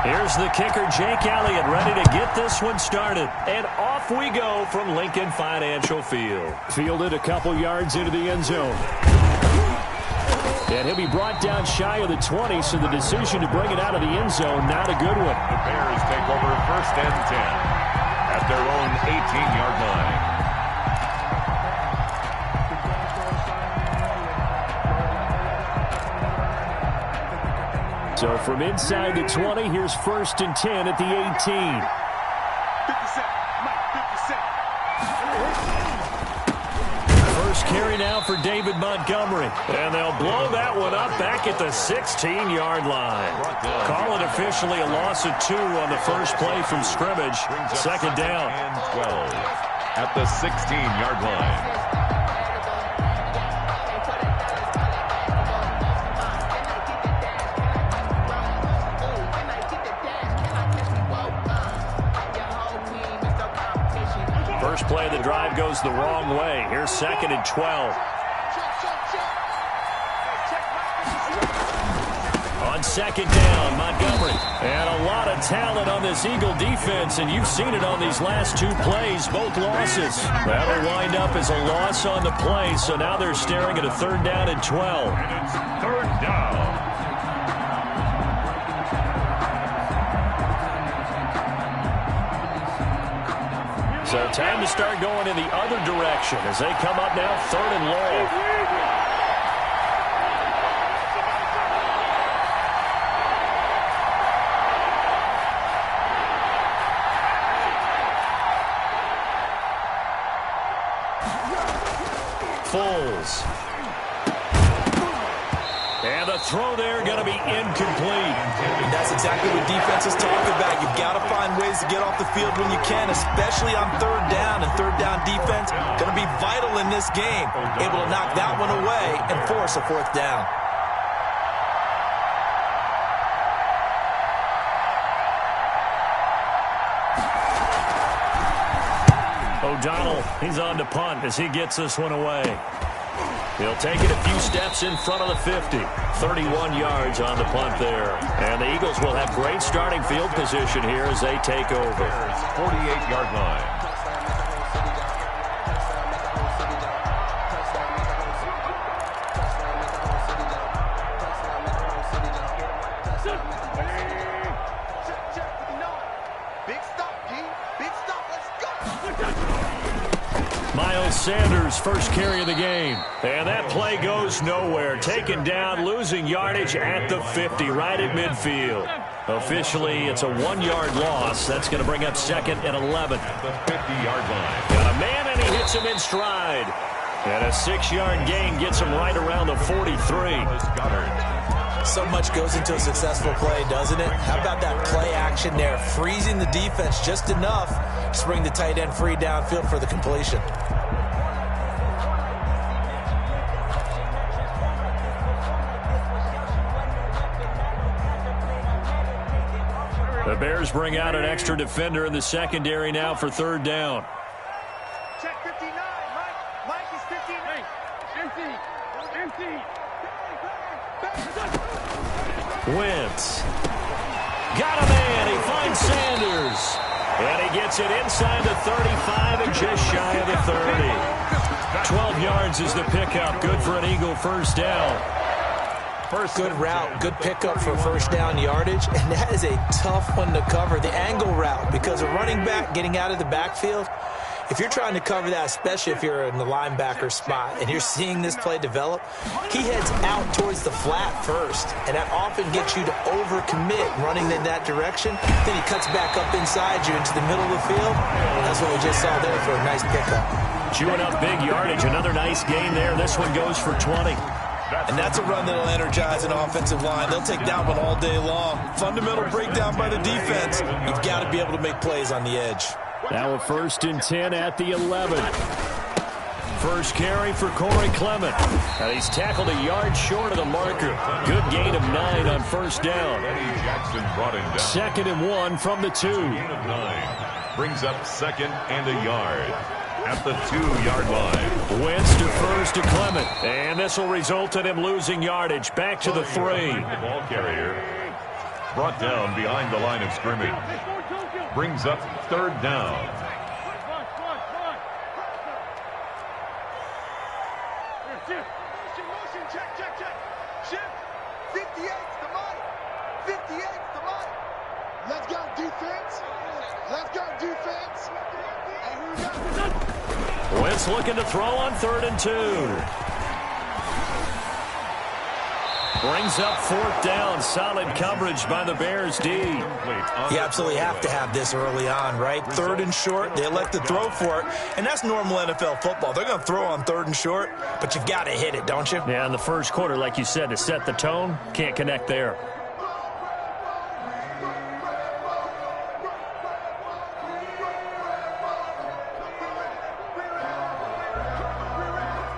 Here's the kicker, Jake Elliott, ready to get this one started. And off we go from Lincoln Financial Field. Fielded a couple yards into the end zone. And he'll be brought down shy of the 20, so the decision to bring it out of the end zone, not a good one. The Bears take over 1st and 10 at their own 18-yard line. So from inside the 20, here's 1st and 10 at the 18. First carry now for David Montgomery. And they'll blow that one up back at the 16-yard line. Call it officially a loss of 2 on the first play from scrimmage. 2nd down. And 12 at the 16-yard line. First play of the drive goes the wrong way. Here's 2nd and 12. On 2nd down, Montgomery. And a lot of talent on this Eagle defense, and you've seen it on these last 2 plays, both losses. That'll wind up as a loss on the play, so now they're staring at a 3rd down and 12. And it's 3rd down. So time to start going in the other direction as they come up now 3rd and long. Foles. And the throw there going to be incomplete. And that's exactly what defenses talk about. You've got to find ways to get off the field when you can, especially on 3rd down. And 3rd down defense going to be vital in this game. Able to knock that one away and force a 4th down. O'Donnell, he's on to punt as he gets this one away. He'll take it a few steps in front of the 50. 31 yards on the punt there. And the Eagles will have great starting field position here as they take over. 48-yard line. Sanders, first carry of the game. And that play goes nowhere. Taken down, losing yardage at the 50, right at midfield. Officially, it's a 1-yard loss. That's going to bring up 2nd and 11. At the 50-yard line. Got a man, and he hits him in stride. And a 6-yard gain gets him right around the 43. So much goes into a successful play, doesn't it? How about that play action there? Freezing the defense just enough to bring the tight end free downfield for the completion. The Bears bring out an extra defender in the secondary now for 3rd down. Check 59. Mike is 59. Empty. Wentz. Got a man. He finds Sanders. And he gets it inside the 35 and just shy of the 30. 12 yards is the pickup. Good for an Eagle 1st down. Good route, good pickup for 1st down yardage, and that is a tough one to cover, the angle route, because a running back getting out of the backfield, if you're trying to cover that, especially if you're in the linebacker spot and you're seeing this play develop, he heads out towards the flat first, and that often gets you to overcommit running in that direction. Then he cuts back up inside you into the middle of the field. That's what we just saw there for a nice pickup. Chewing up big yardage, another nice gain there. This one goes for 20. And that's a run that'll energize an offensive line. They'll take that one all day long. Fundamental breakdown by the defense. You've got to be able to make plays on the edge. Now a 1st and 10 at the 11. First carry for Corey Clement. And he's tackled a yard short of the marker. Good gain of 9 on 1st down. Jackson brought him down. 2nd and 1 from the 2. Gain of 9 brings up 2nd and a yard at the 2-yard line. Wentz to first to Clement. And this will result in him losing yardage. Back to the 3. The ball carrier. brought down behind the line of scrimmage. Brings up third down. Shift. 58's the money. 58's the money. Let's go, defense. Let's go, defense. And here we go. Wentz looking to throw on 3rd and 2. Brings up 4th down. Solid coverage by the Bears D. You absolutely have to have this early on, right? 3rd and short, they elect to throw for it, and that's normal NFL football. They're going to throw on 3rd and short, but you've got to hit it, don't you? Yeah, in the first quarter, like you said, to set the tone, can't connect there.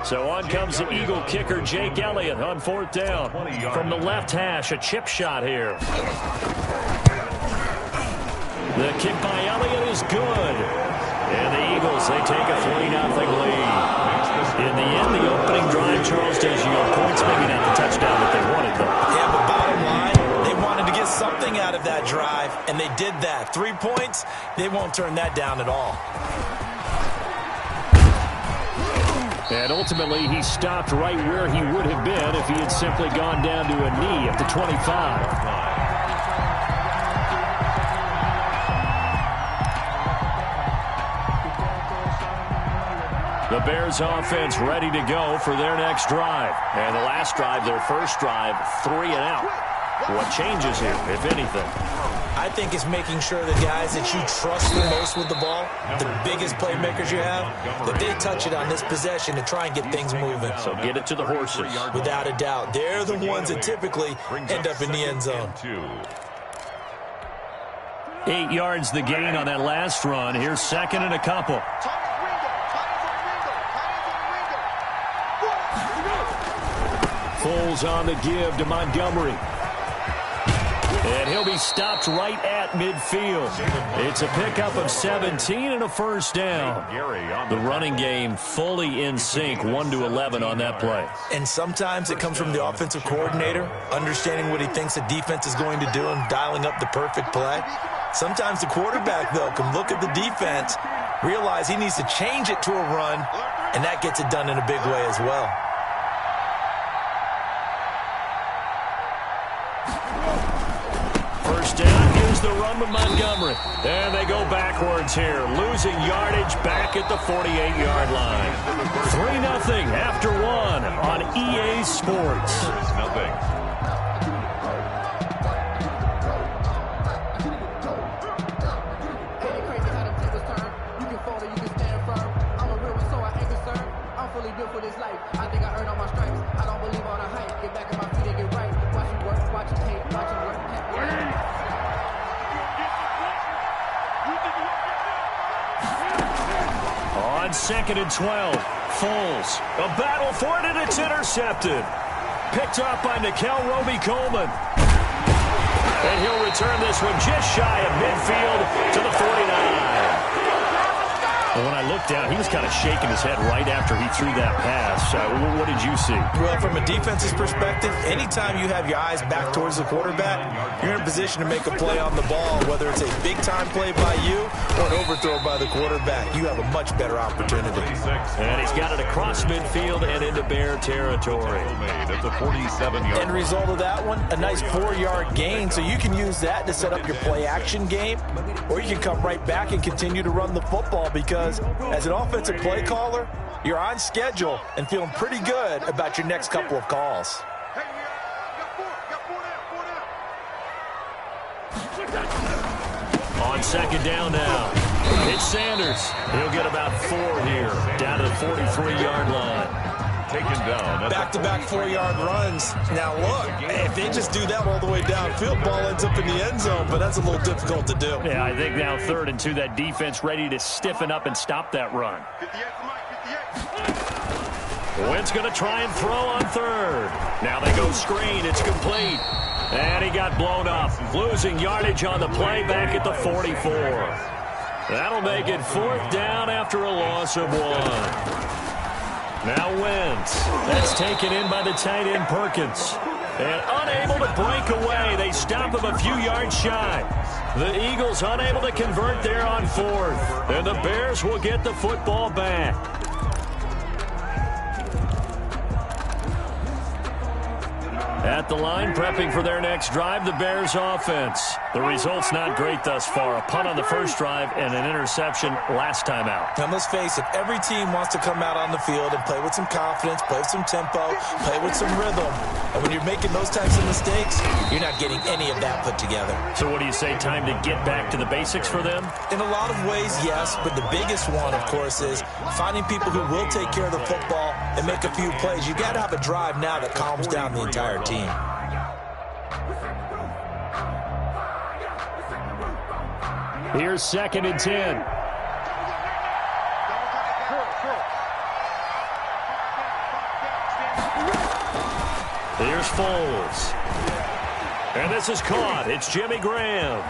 So on comes the Eagle kicker, Jake Elliott, on 4th down. From the left hash, a chip shot here. The kick by Elliott is good. And the Eagles, they take a 3-0 lead. In the end, the opening drive, Charles, does yield points. Maybe not the touchdown that they wanted, though. Yeah, but bottom line, they wanted to get something out of that drive, and they did that. 3 points, they won't turn that down at all. And ultimately, he stopped right where he would have been if he had simply gone down to a knee at the 25. The Bears offense ready to go for their next drive. And the last drive, their first drive, 3 and out. What changes here, if anything? I think it's making sure the guys that you trust the most with the ball, the biggest playmakers you have, that they touch it on this possession to try and get things moving. So get it to the horses. Without a doubt. They're the ones that typically end up in the end zone. 8 yards the gain on that last run. Here's 2nd and a couple. Foles on the give to Montgomery. And he'll be stopped right at midfield. It's a pickup of 17 and a first down. The running game fully in sync, 1-11 on that play. And sometimes it comes from the offensive coordinator, understanding what he thinks the defense is going to do and dialing up the perfect play. Sometimes the quarterback, though, can look at the defense, realize he needs to change it to a run, and that gets it done in a big way as well. Down, here's the run with Montgomery. And they go backwards here, losing yardage back at the 48-yard line. 3-0 after 1 on EA Sports. Nothing. On 2nd and 12, Foles. A battle for it, and it's intercepted. Picked off by Nickel Roby-Coleman. And he'll return this one just shy of midfield to the 49. Well, when I looked down, he was kind of shaking his head right after he threw that pass. What did you see? Well, from a defense's perspective, anytime you have your eyes back towards the quarterback, you're in a position to make a play on the ball, whether it's a big-time play by you or an overthrow by the quarterback. You have a much better opportunity. And he's got it across midfield and into Bear territory. At the 47-yard. End result of that one, a nice 4-yard gain, so you can use that to set up your play-action game, or you can come right back and continue to run the football because as an offensive play caller, you're on schedule and feeling pretty good about your next couple of calls. On 2nd down now, it's Sanders. He'll get about 4 here, down to the 43-yard line. Taken down. Back-to-back 4-yard runs. Now, look, if they just do that all the way downfield, ball ends up in the end zone, but that's a little difficult to do. Yeah, I think now 3rd and 2, that defense ready to stiffen up and stop that run. 58. Wentz going to try and throw on 3rd. Now they go screen. It's complete. And he got blown up, losing yardage on the play back at the 44. That'll make it 4th down after a loss of 1. Now Wentz. That's taken in by the tight end Perkins. And unable to break away. They stop him a few yards shy. The Eagles unable to convert there on fourth. And the Bears will get the football back. At the line, prepping for their next drive, the Bears offense. The result's not great thus far. A punt on the first drive and an interception last time out. And let's face it, every team wants to come out on the field and play with some confidence, play with some tempo, play with some rhythm. And when you're making those types of mistakes, you're not getting any of that put together. So what do you say, time to get back to the basics for them? In a lot of ways, yes, but the biggest one, of course, is finding people who will take care of the football and make a few plays. You've got to have a drive now that calms down the entire team. Here's 2nd and 10. Here's Foles. And this is caught. It's Jimmy Graham.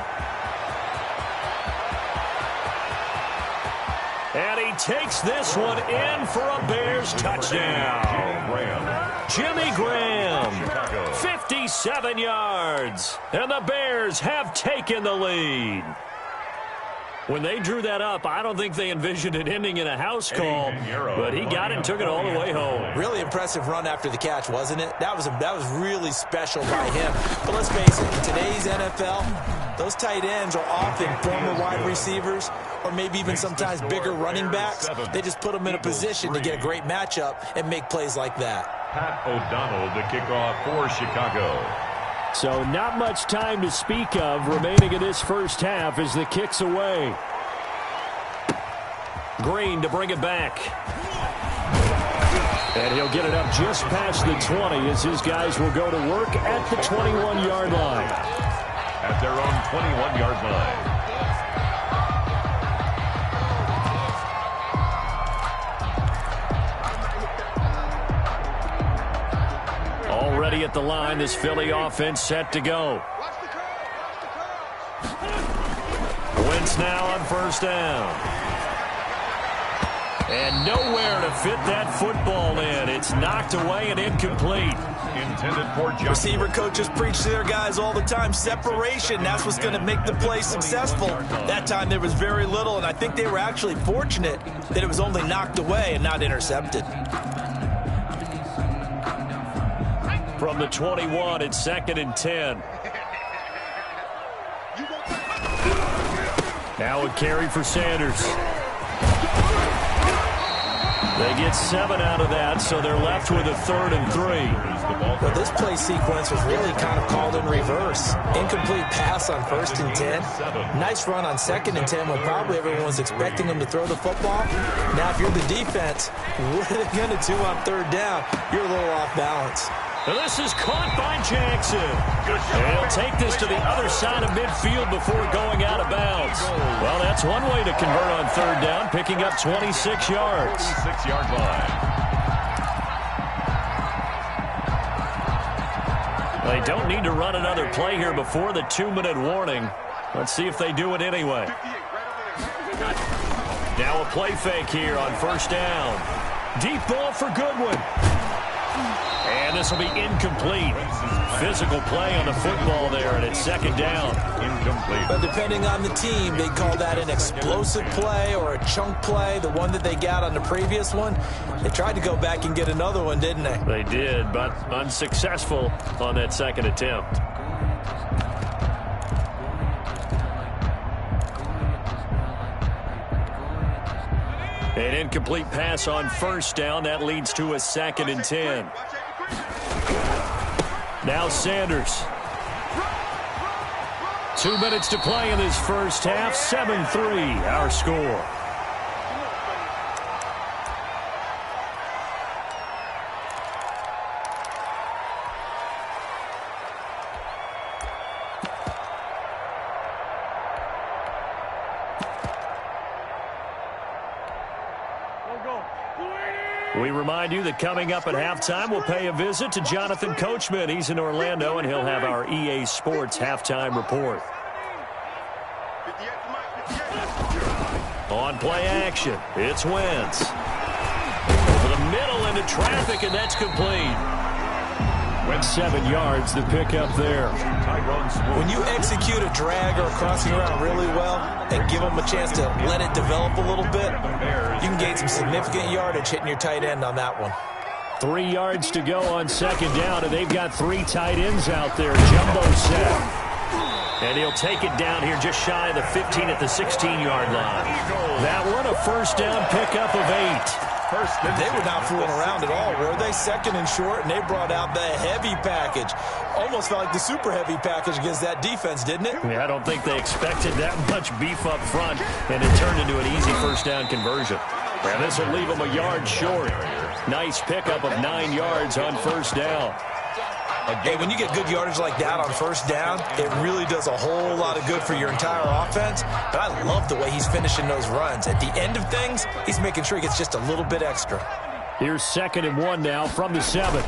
And he takes this one in for a Bears touchdown. Jimmy Graham, 57 yards. And the Bears have taken the lead. When they drew that up, I don't think they envisioned it ending in a house call, but he got it and took it all the way home. Really impressive run after the catch, wasn't it? That was really special by him. But let's face it, in today's NFL, those tight ends are often former wide receivers or maybe even sometimes bigger running backs. They just put them in a position to get a great matchup and make plays like that. Pat O'Donnell to kick off for Chicago. So not much time to speak of remaining in this first half as the kick's away. Green to bring it back. And he'll get it up just past the 20 as his guys will go to work at the 21-yard line. At their own 21-yard line. Already at the line, this Philly offense set to go. Wentz now on first down. And nowhere to fit that football in. It's knocked away and incomplete. Intended for Justin. Receiver coaches preach to their guys all the time. Separation, that's what's going to make the play successful. That time there was very little, and I think they were actually fortunate that it was only knocked away and not intercepted. From the 21, it's 2nd and 10. Now a carry for Sanders. They get 7 out of that, so they're left with a 3rd and 3. Well, this play sequence was really kind of called in reverse. Incomplete pass on 1st and 10. Nice run on 2nd and 10 when probably everyone was expecting them to throw the football. Now, if you're the defense, what are they going to do on 3rd down? You're a little off balance. And this is caught by Jackson. And he'll take this to the other side of midfield before going out of bounds. Well, that's one way to convert on 3rd down, picking up 26 yards. 26-yard line. They don't need to run another play here before the 2-minute warning. Let's see if they do it anyway. Now a play fake here on 1st down. Deep ball for Goodwin. And this will be incomplete. Physical play on the football there, and it's 2nd down. Incomplete. But depending on the team, they call that an explosive play or a chunk play. The one that they got on the previous one, they tried to go back and get another one, didn't they? They did, but unsuccessful on that 2nd attempt. An incomplete pass on 1st down. That leads to a 2nd and 10. Now Sanders. 2 minutes to play in this first half. 7-3 our score. We remind you that coming up at halftime, we'll pay a visit to Jonathan Coachman. He's in Orlando, and he'll have our EA Sports halftime report. On play action, it's Wentz. Over the middle into traffic, and that's complete. 7 yards to pick up there. When you execute a drag or a crossing route really well and give them a chance to let it develop a little bit, you can gain some significant yardage hitting your tight end on that one. 3 yards to go on 2nd down, and they've got 3 tight ends out there. Jumbo set. And he'll take it down here just shy of the 15 at the 16-yard line. That one, a 1st down pickup of 8. They were not fooling around at all, were they? 2nd and short, and they brought out the heavy package. Almost felt like the super heavy package against that defense, didn't it? Yeah, I don't think they expected that much beef up front, and it turned into an easy 1st down conversion. And this will leave them a yard short. Nice pickup of 9 yards on 1st down. Hey, when you get good yardage like that on 1st down, it really does a whole lot of good for your entire offense. But I love the way he's finishing those runs. At the end of things, he's making sure he gets just a little bit extra. Here's 2nd and 1 now from the 7.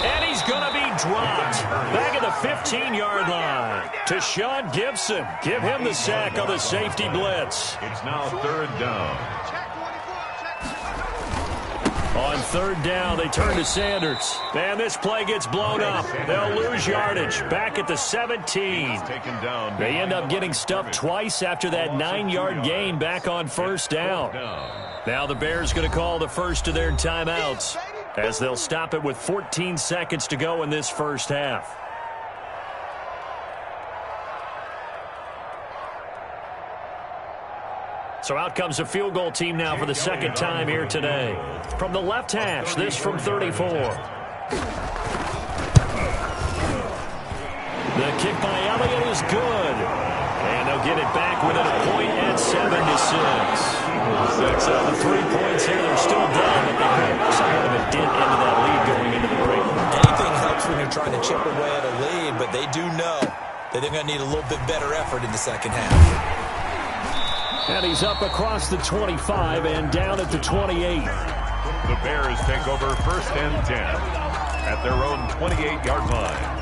And he's going to be dropped. Back at the 15-yard line to Sean Gibson. Give him the sack on the safety blitz. It's now 3rd down. On 3rd down, they turn to Sanders. And this play gets blown up. They'll lose yardage. Back at the 17. They end up getting stuffed twice after that 9-yard gain back on 1st down. Now the Bears going to call the first of their timeouts as they'll stop it with 14 seconds to go in this 1st half. So out comes a field goal team now for the 2nd time here today. From the left hash, this from 34. The kick by Elliott is good. And they'll get it back within a point at 7-6. So the 3 points here, they're still down, but they put somewhat of a dent into that lead going into the break. Anything helps when you're trying to chip away at a lead, but they do know that they're going to need a little bit better effort in the 2nd half. And he's up across the 25 and down at the 28. The Bears take over 1st and 10 at their own 28-yard line.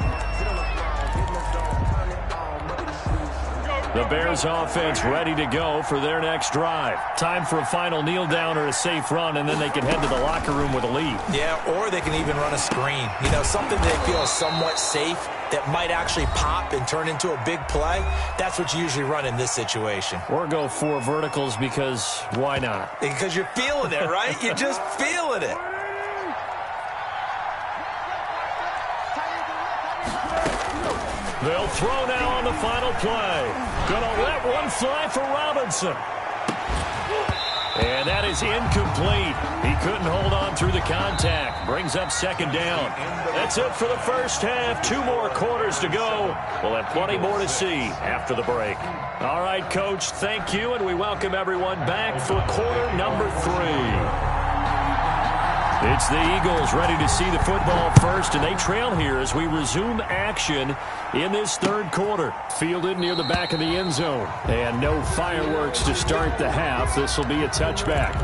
The Bears offense ready to go for their next drive. Time for a final kneel down or a safe run, and then they can head to the locker room with a lead. Yeah, or they can even run a screen. You know, something they feel is somewhat safe that might actually pop and turn into a big play. That's what you usually run in this situation. Or go 4 verticals because why not? Because you're feeling it, right? You're just feeling it. They'll throw now on the final play. Gonna let one fly for Robinson. And that is incomplete. He couldn't hold on through the contact. Brings up 2nd down. That's it for the 1st half. 2 more quarters to go. We'll have plenty more to see after the break. All right, Coach, thank you, and we welcome everyone back for quarter number 3. It's the Eagles ready to see the football first, and they trail here as we resume action in this 3rd quarter. Fielded near the back of the end zone. And no fireworks to start the half. This will be a touchback.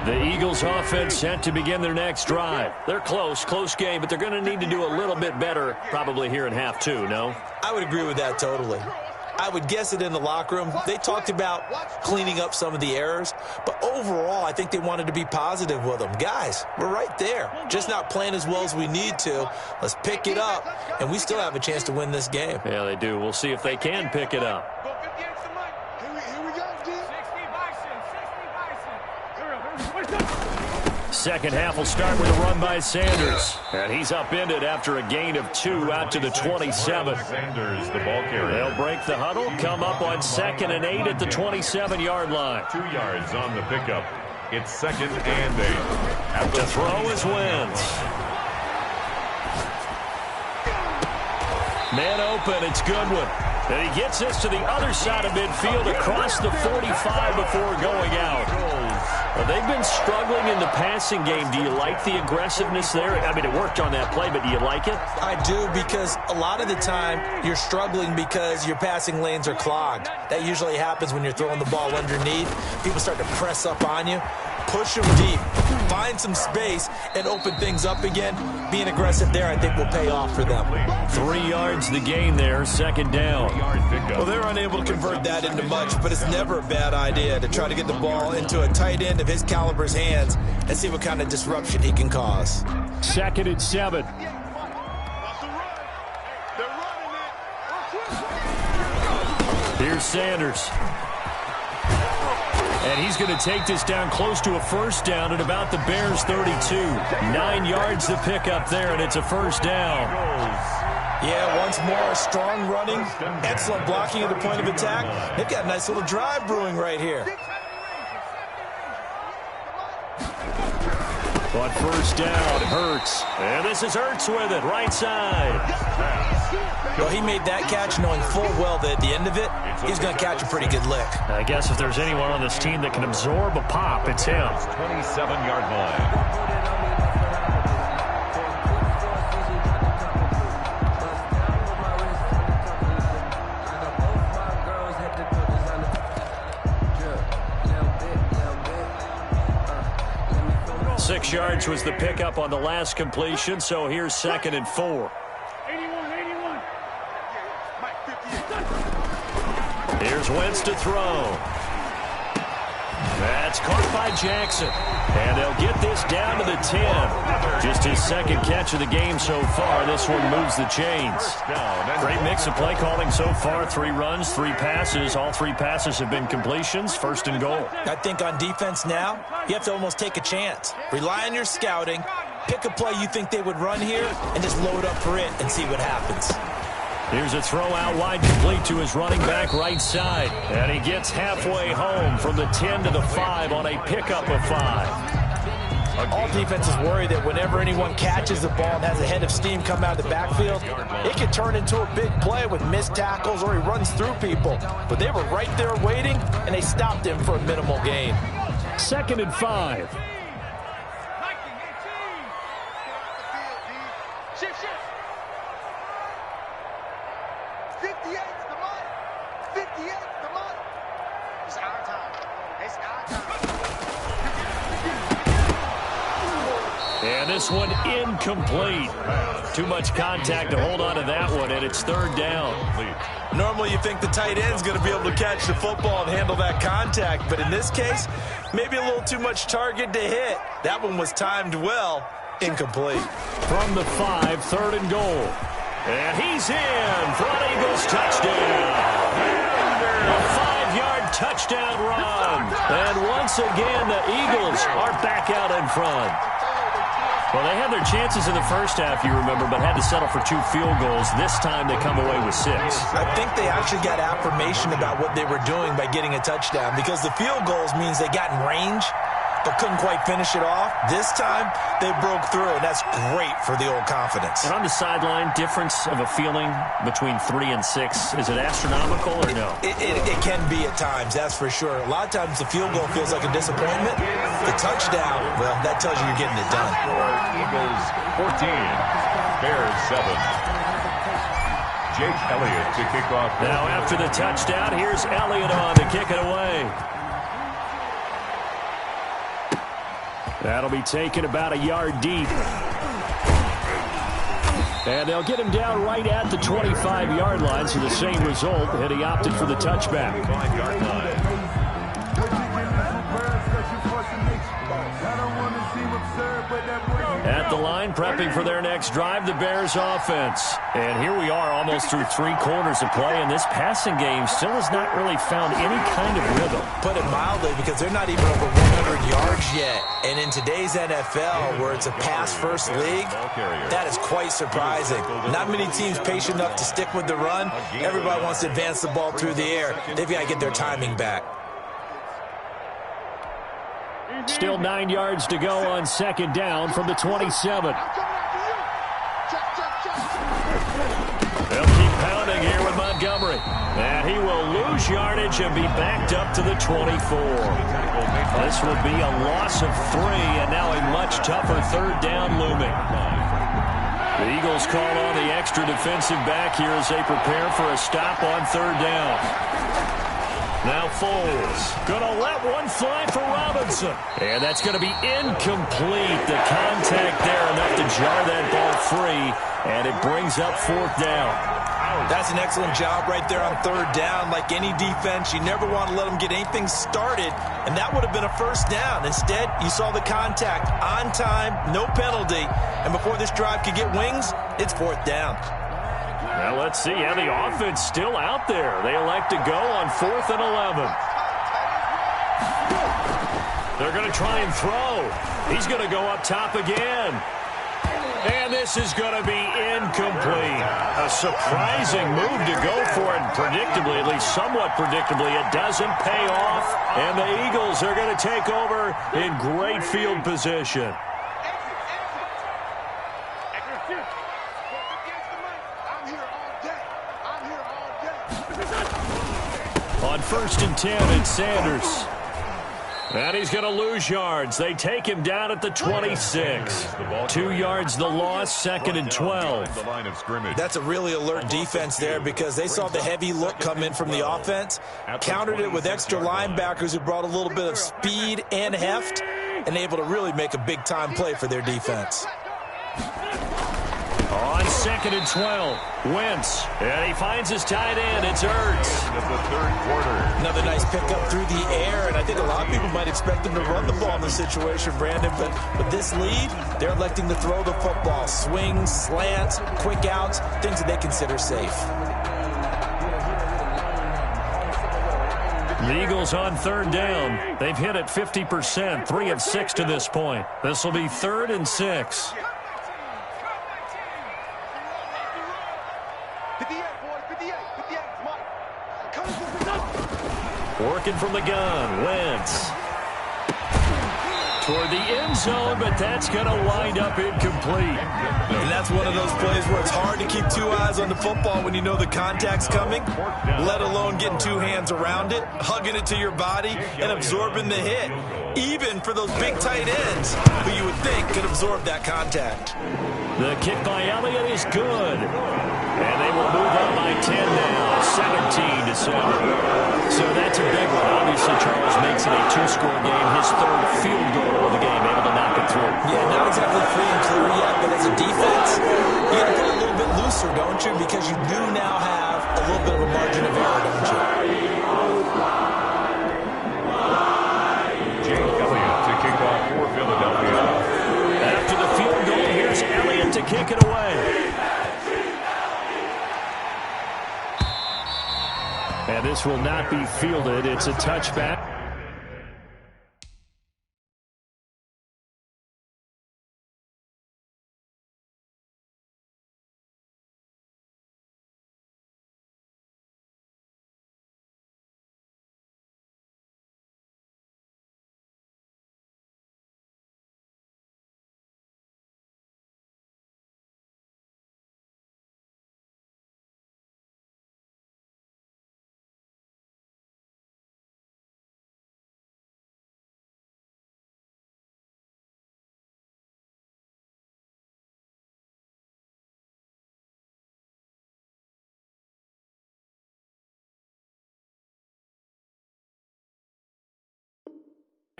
The Eagles offense set to begin their next drive. They're close game, but they're going to need to do a little bit better probably here in half 2, no? I would agree with that totally. I would guess it in the locker room. They talked about cleaning up some of the errors, but overall, I think they wanted to be positive with them. Guys, we're right there. Just not playing as well as we need to. Let's pick it up, and we still have a chance to win this game. Yeah, they do. We'll see if they can pick it up. Second half will start with a run by Sanders. And he's upended after a gain of 2 out to the 27. Sanders, the ball carrier. They'll break the huddle, come up on 2nd and 8 at the 27-yard line. 2 yards on the pickup. It's 2nd and 8. At the throw is Wentz. Man open, it's Goodwin. And he gets this to the other side of midfield across the 45 before going out. Well, they've been struggling in the passing game. Do you like the aggressiveness there? I mean, it worked on that play, but do you like it? I do, because a lot of the time you're struggling because your passing lanes are clogged. That usually happens when you're throwing the ball underneath. People start to press up on you. push them deep, find some space, and open things up again. Being aggressive there, I think, will pay off for them. 3 yards the gain there, second down. Well, they're unable to convert that into much, but it's never a bad idea to try to get the ball into a tight end of his caliber's hands and see what kind of disruption he can cause. 2nd and 7. Here's Sanders. And he's going to take this down close to a first down at about the Bears' 32. 9 yards to pick up there, and it's a first down. Yeah, once more, strong running, excellent blocking at the point of attack. They've got a nice little drive brewing right here. On first down, Hurts. And this is Hurts with it, right side. Well, he made that catch knowing full well that at the end of it, he's going to catch a pretty good lick. I guess if there's anyone on this team that can absorb a pop, it's him. 27-yard line. Six yards was the pickup on the last completion, so here's 2nd and 4. Here's Wentz to throw. That's caught by Jackson. And they'll get this down to the 10. Just his second catch of the game so far. This one moves the chains. Great mix of play calling so far. 3 runs, 3 passes. All 3 passes have been completions. 1st and goal. I think on defense now, you have to almost take a chance. Rely on your scouting. Pick a play you think they would run here and just load up for it and see what happens. Here's a throw out wide complete to his running back right side. And he gets halfway home from the 10 to the 5 on a pickup of 5. All defenses worry that whenever anyone catches the ball and has a head of steam come out of the backfield, it can turn into a big play with missed tackles or he runs through people. But they were right there waiting, and they stopped him for a minimal gain. 2nd and 5. And this one incomplete. Too much contact to hold on to that one, and it's 3rd down. Normally you think the tight end's going to be able to catch the football and handle that contact, but in this case, maybe a little too much target to hit. That one was timed well. Incomplete. From the 5, 3rd and goal. And he's in for an Eagles touchdown. A 5-yard touchdown run. And once again, the Eagles are back out in front. Well, they had their chances in the first half, you remember, but had to settle for 2 field goals. This time they come away with 6. I think they actually got affirmation about what they were doing by getting a touchdown, because the field goals means they got in range but couldn't quite finish it off. This time they broke through, and that's great for the old confidence. And on the sideline, difference of a feeling between 3 and 6, is it astronomical or no? It can be at times, that's for sure. A lot of times the field goal feels like a disappointment. The touchdown, well, that tells you you're getting it done. Eagles 14, Bears 7. Jake Elliott to kick off. Now after the touchdown, here's Elliott on to kick it away. That'll be taken about a yard deep. And they'll get him down right at the 25-yard line, so the same result, and he opted for the touchback. 5-yard line. At the line, prepping for their next drive, the Bears offense. And here we are almost through 3 quarters of play, and this passing game still has not really found any kind of rhythm. Put it mildly, because they're not even over 100 yards yet. And in today's NFL, where it's a pass-first league, that is quite surprising. Not many teams patient enough to stick with the run. Everybody wants to advance the ball through the air. They've got to get their timing back. Still 9 yards to go on 2nd down from the 27. They'll keep pounding here with Montgomery. And he will lose yardage and be backed up to the 24. This will be a loss of 3, and now a much tougher 3rd down looming. The Eagles call on the extra defensive back here as they prepare for a stop on 3rd down. Now Foles. Gonna let one fly for Robinson. And that's going to be incomplete. The contact there enough to jar that ball free. And it brings up fourth down. That's an excellent job right there on third down. Like any defense, you never want to let them get anything started, and that would have been a first down. Instead, you saw the contact on time, no penalty, and before this drive could get wings, it's fourth down. Now let's see how the offense still out there. They elect to go on 4th and 11. They're going to try and throw. He's going to go up top again. And this is going to be incomplete. A surprising move to go for it. Predictably, at least somewhat predictably, it doesn't pay off. And the Eagles are going to take over in great field position. On 1st and 10, it's Sanders. And he's going to lose yards. They take him down at the 26. 2 yards the loss, 2nd and 12. That's a really alert defense there because they saw the heavy look come in from the offense, countered it with extra linebackers who brought a little bit of speed and heft, and able to really make a big-time play for their defense. On 2nd and 12, Wentz, and he finds his tight end. It's Ertz. The third quarter. Another nice pickup through the air, and I think a lot of people might expect them to run the ball in this situation, Brandon, but with this lead, they're electing to throw the football. Swings, slants, quick outs, things that they consider safe. The Eagles on 3rd down. They've hit it 50%, 3 of 6 to this point. This will be 3rd and 6. 58, boys, 58, 58, Working from the gun, Wentz. Toward the end zone, but that's going to wind up incomplete. And that's one of those plays where it's hard to keep 2 eyes on the football when you know the contact's coming, let alone getting 2 hands around it, hugging it to your body, and absorbing the hit. Even for those big tight ends who you would think could absorb that contact. The kick by Elliott is good. And they will move on by 10 now, 17-7. So that's a big one. Obviously, Charles makes it a 2-score game. His 3rd field goal of the game, able to knock it through. Yeah, not exactly free and clear yet, but as a defense, you got to play a little bit looser, don't you? Because you do now have a little bit of a margin of error, don't you? Jake Elliott to kick off for Philadelphia. After the field goal, here's Elliott to kick it away. And this will not be fielded. It's a touchback.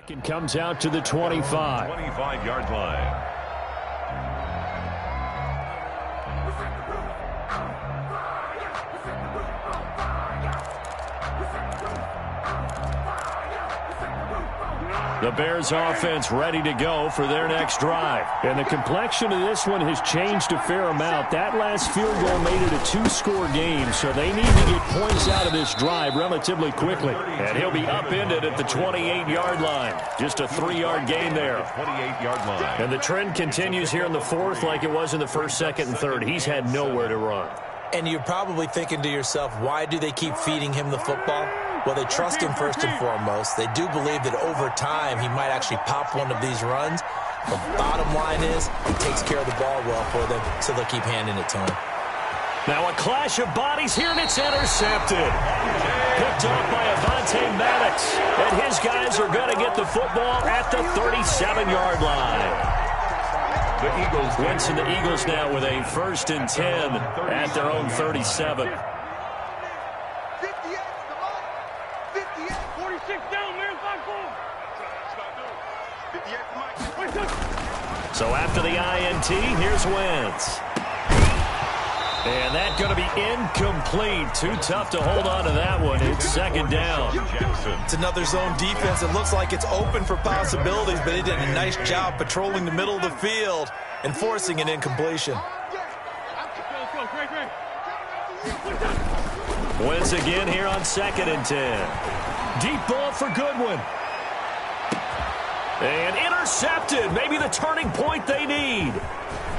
And comes out to the 25. 25-yard line. The Bears offense ready to go for their next drive. And the complexion of this one has changed a fair amount. That last field goal made it a 2-score game, so they need to get points out of this drive relatively quickly. And he'll be upended at the 28-yard line. Just a 3-yard gain there. 28-yard line. And the trend continues here in the 4th like it was in the 1st, 2nd, and 3rd. He's had nowhere to run. And you're probably thinking to yourself, why do they keep feeding him the football? Well, they trust him first and foremost. They do believe that over time he might actually pop one of these runs. The bottom line is he takes care of the ball well for them, so they'll keep handing it to him. Now a clash of bodies here, and it's intercepted. Picked off by Avonte Maddox. And his guys are going to get the football at the 37-yard line. The Eagles. Wentz and the Eagles now with a 1st and 10 at their own 37. 58's the money. 58. So after the INT, here's Wentz. And that's going to be incomplete. Too tough to hold on to that one. It's second down. It's another zone defense. It looks like it's open for possibilities, but it did a nice job patrolling the middle of the field and forcing an incompletion. Wentz again here on 2nd and 10. Deep ball for Goodwin. And intercepted. Maybe the turning point they need.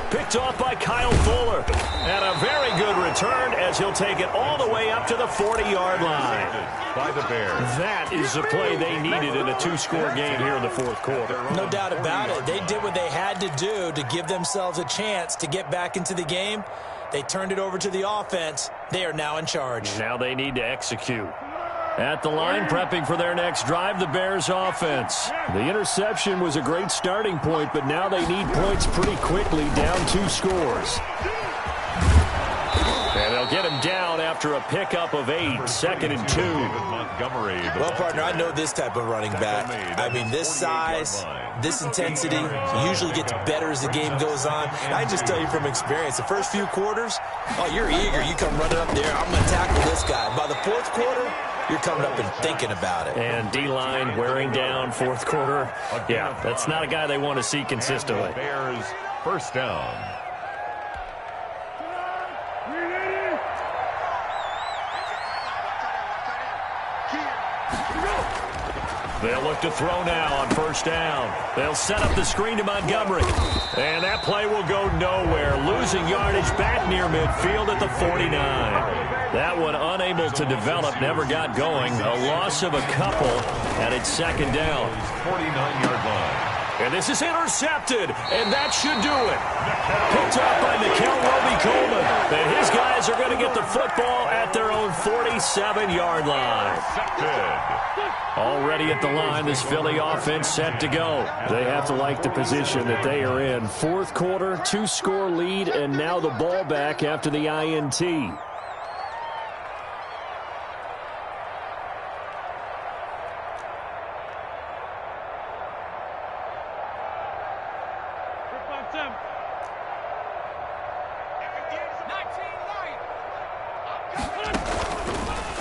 Picked off by Kyle Fuller. And a very good return as he'll take it all the way up to the 40-yard line. By the Bears. That is the play they needed in a two-score game here in the fourth quarter. No doubt about it. They did what they had to do to give themselves a chance to get back into the game. They turned it over to the offense. They are now in charge. Now they need to execute. At the line, prepping for their next drive, the Bears offense. The interception was a great starting point, but now they need points pretty quickly, down 2 scores. And they'll get him down after a pickup of 8, 2nd and 2. Well, partner, I know this type of running back. I mean, this size, this intensity usually gets better as the game goes on. And I just tell you from experience, the first few quarters, oh, you're eager. You come running up there, I'm going to tackle this guy. By the fourth quarter, you're coming up and thinking about it. And D-line wearing down fourth quarter. Yeah, that's not a guy they want to see consistently. Bears first down. They'll look to throw now on first down. They'll set up the screen to Montgomery. And that play will go nowhere. Losing yardage back near midfield at the 49. That one unable to develop, never got going. A loss of a couple, and it's second down. 49-yard line. And this is intercepted, and that should do it. Picked up by Nickel Roby-Coleman. And his guys are going to get the football at their own 47-yard line. Already at the line, this Philly offense set to go. They have to like the position that they are in. Fourth quarter, 2-score lead, and now the ball back after the INT.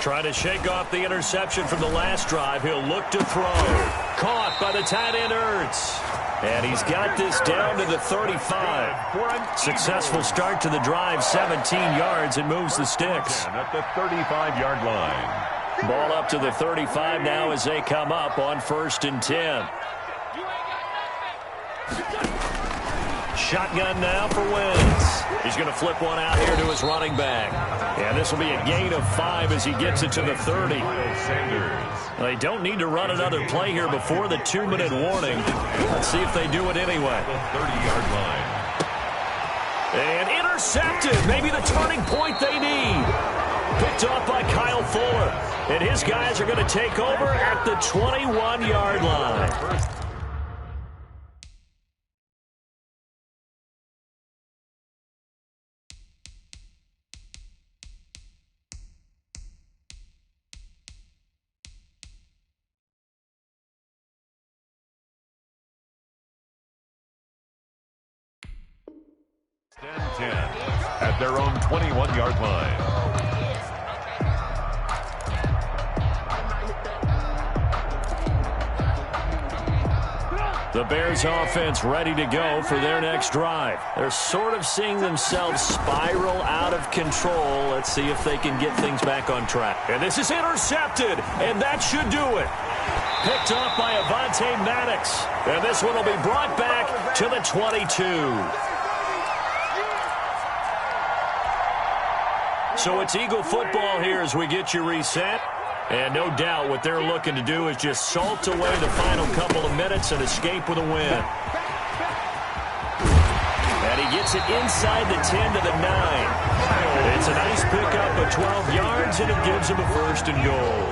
Trying to shake off the interception from the last drive. He'll look to throw. Caught by the tight end, Ertz. And he's got this down to the 35. Successful start to the drive, 17 yards, and moves the sticks. At the 35-yard line. Ball up to the 35 now as they come up on 1st and 10. Shotgun now for Wentz. He's going to flip one out here to his running back. And this will be a gain of 5 as he gets it to the 30. They don't need to run another play here before the 2-minute warning. Let's see if they do it anyway. 30-yard line. And intercepted. Maybe the turning point they need. Picked off by Kyle Fuller. And his guys are going to take over at the 21-yard line. At their own 21-yard line. The Bears offense ready to go for their next drive. They're sort of seeing themselves spiral out of control. Let's see if they can get things back on track. And this is intercepted, and that should do it. Picked off by Avonte Maddox. And this one will be brought back to the 22. So it's Eagle football here as we get you reset. And no doubt what they're looking to do is just salt away the final couple of minutes and escape with a win. And he gets it inside the 10 to the 9. It's a nice pickup of 12 yards, and it gives him a 1st and goal.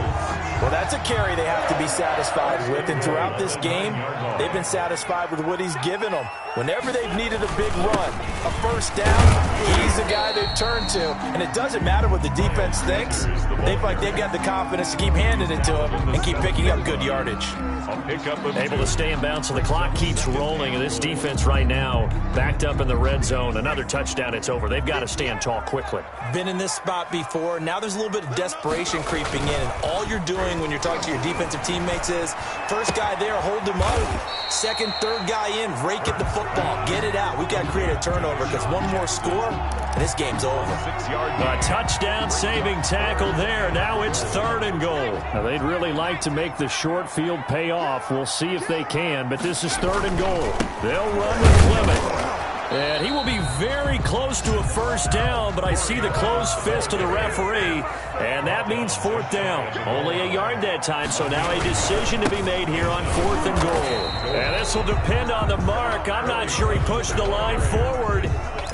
Well, that's a carry they have to be satisfied with. And throughout this game, they've been satisfied with what he's given them. Whenever they've needed a big run, a first down, he's the guy they've turned to. And it doesn't matter what the defense thinks. They feel like they've got the confidence to keep handing it to him and keep picking up good yardage. A pickup of Able 2. to stay in bounds, so the clock keeps rolling. And this defense right now, backed up in the red zone. Another touchdown, it's over. They've got to stand tall quickly. Been in this spot before. Now there's a little bit of desperation creeping in. And all you're doing when you're talking to your defensive teammates is, first guy there, hold him up. Second, third guy in, rake at the football. Get it out. We've got to create a turnover because one more score, and this game's over. 6-yard A touchdown-saving tackle there. Now it's 3rd and goal. Now, they'd really like to make the short field pay off. We'll see if they can, but this is 3rd and goal. They'll run with Clement. And he will be very close to a first down, but I see the closed fist of the referee, and that means 4th down. Only a yard that time, so now a decision to be made here on 4th and goal. And this will depend on the mark. I'm not sure he pushed the line forward,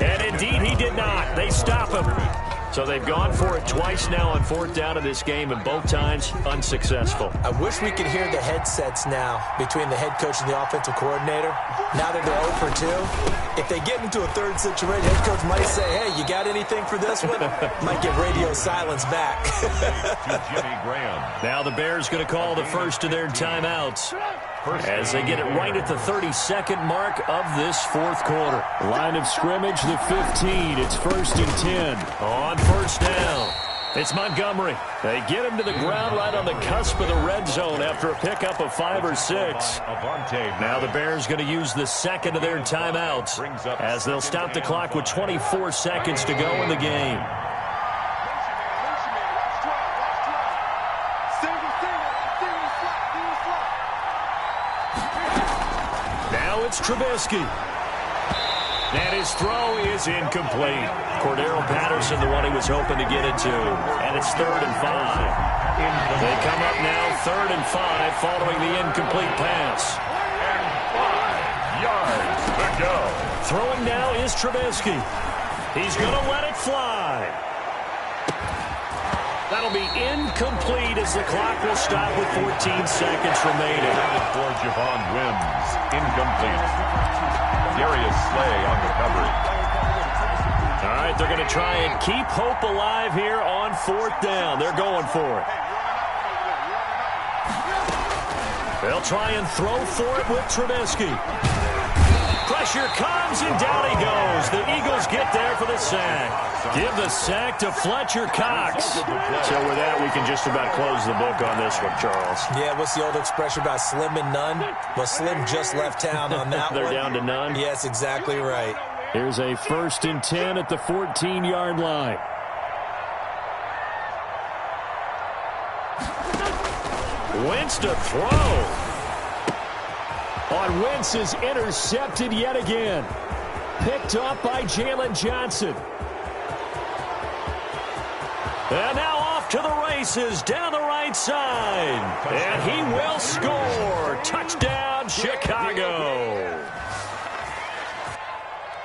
and indeed he did not. They stop him. So they've gone for it twice now on 4th down in this game, and both times unsuccessful. I wish we could hear the headsets now between the head coach and the offensive coordinator. Now that they're 0 for 2, if they get into a third situation, head coach might say, hey, you got anything for this one? Might get radio silence back. to Jimmy Graham. Now the Bears going to call the first of their timeouts as they get it right at the 32nd mark of this 4th quarter. Line of scrimmage, the 15. It's 1st and 10. On 1st down, it's Montgomery. They get him to the ground right on the cusp of the red zone after a pickup of 5 or 6. Now the Bears going to use the second of their timeouts as they'll stop the clock with 24 seconds to go in the game. Now it's Trubisky. And his throw is incomplete. Cordero Patterson, the one he was hoping to get it to. And it's 3rd and 5. They come up now 3rd and 5 following the incomplete pass. And 5 yards to go. Throwing now is Trubisky. He's going to let it fly. That'll be incomplete as the clock will stop with 14 seconds remaining. For Javon Wims, incomplete. Darius Slay on the coverage. All right, they're going to try and keep hope alive here on 4th down. They're going for it. They'll try and throw for it with Trubisky. Pressure comes, and down he goes. The Eagles get there for the sack. Give the sack to Fletcher Cox. So with that, we can just about close the book on this one, Charles. Yeah, what's the old expression about slim and none? Well, Slim just left town on that They're one. down to none? Yes, exactly right. Here's a 1st and 10 at the 14-yard line. Wentz to throw. On Wentz is intercepted yet again. Picked up by Jalen Johnson. And now off to the races down the right side. And he will score. Touchdown, Chicago.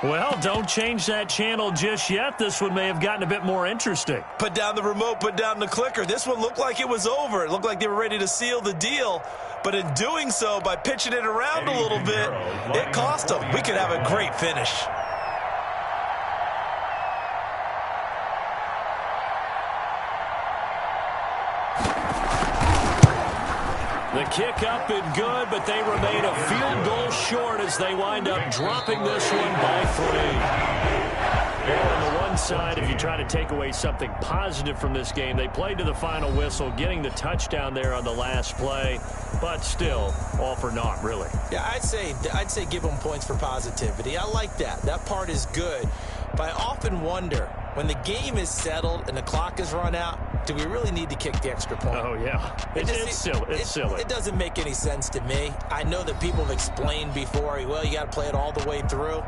Well, don't change that channel just yet. This one may have gotten a bit more interesting. Put down the remote, put down the clicker. This one looked like it was over. It looked like they were ready to seal the deal. But in doing so, by pitching it around a little bit, it cost them. We could have a great finish. The kick up and good, but they remain a field goal short as they wind up dropping this one by 3. On the one side, if you try to take away something positive from this game, they played to the final whistle, getting the touchdown there on the last play, but still, all for naught, really. Yeah, I'd say give them points for positivity. I like that. That part is good. But I often wonder, when the game is settled and the clock is run out, do we really need to kick the extra point? Oh, yeah. It's silly. It's silly. It doesn't make any sense to me. I know that people have explained before, well, you got to play it all the way through.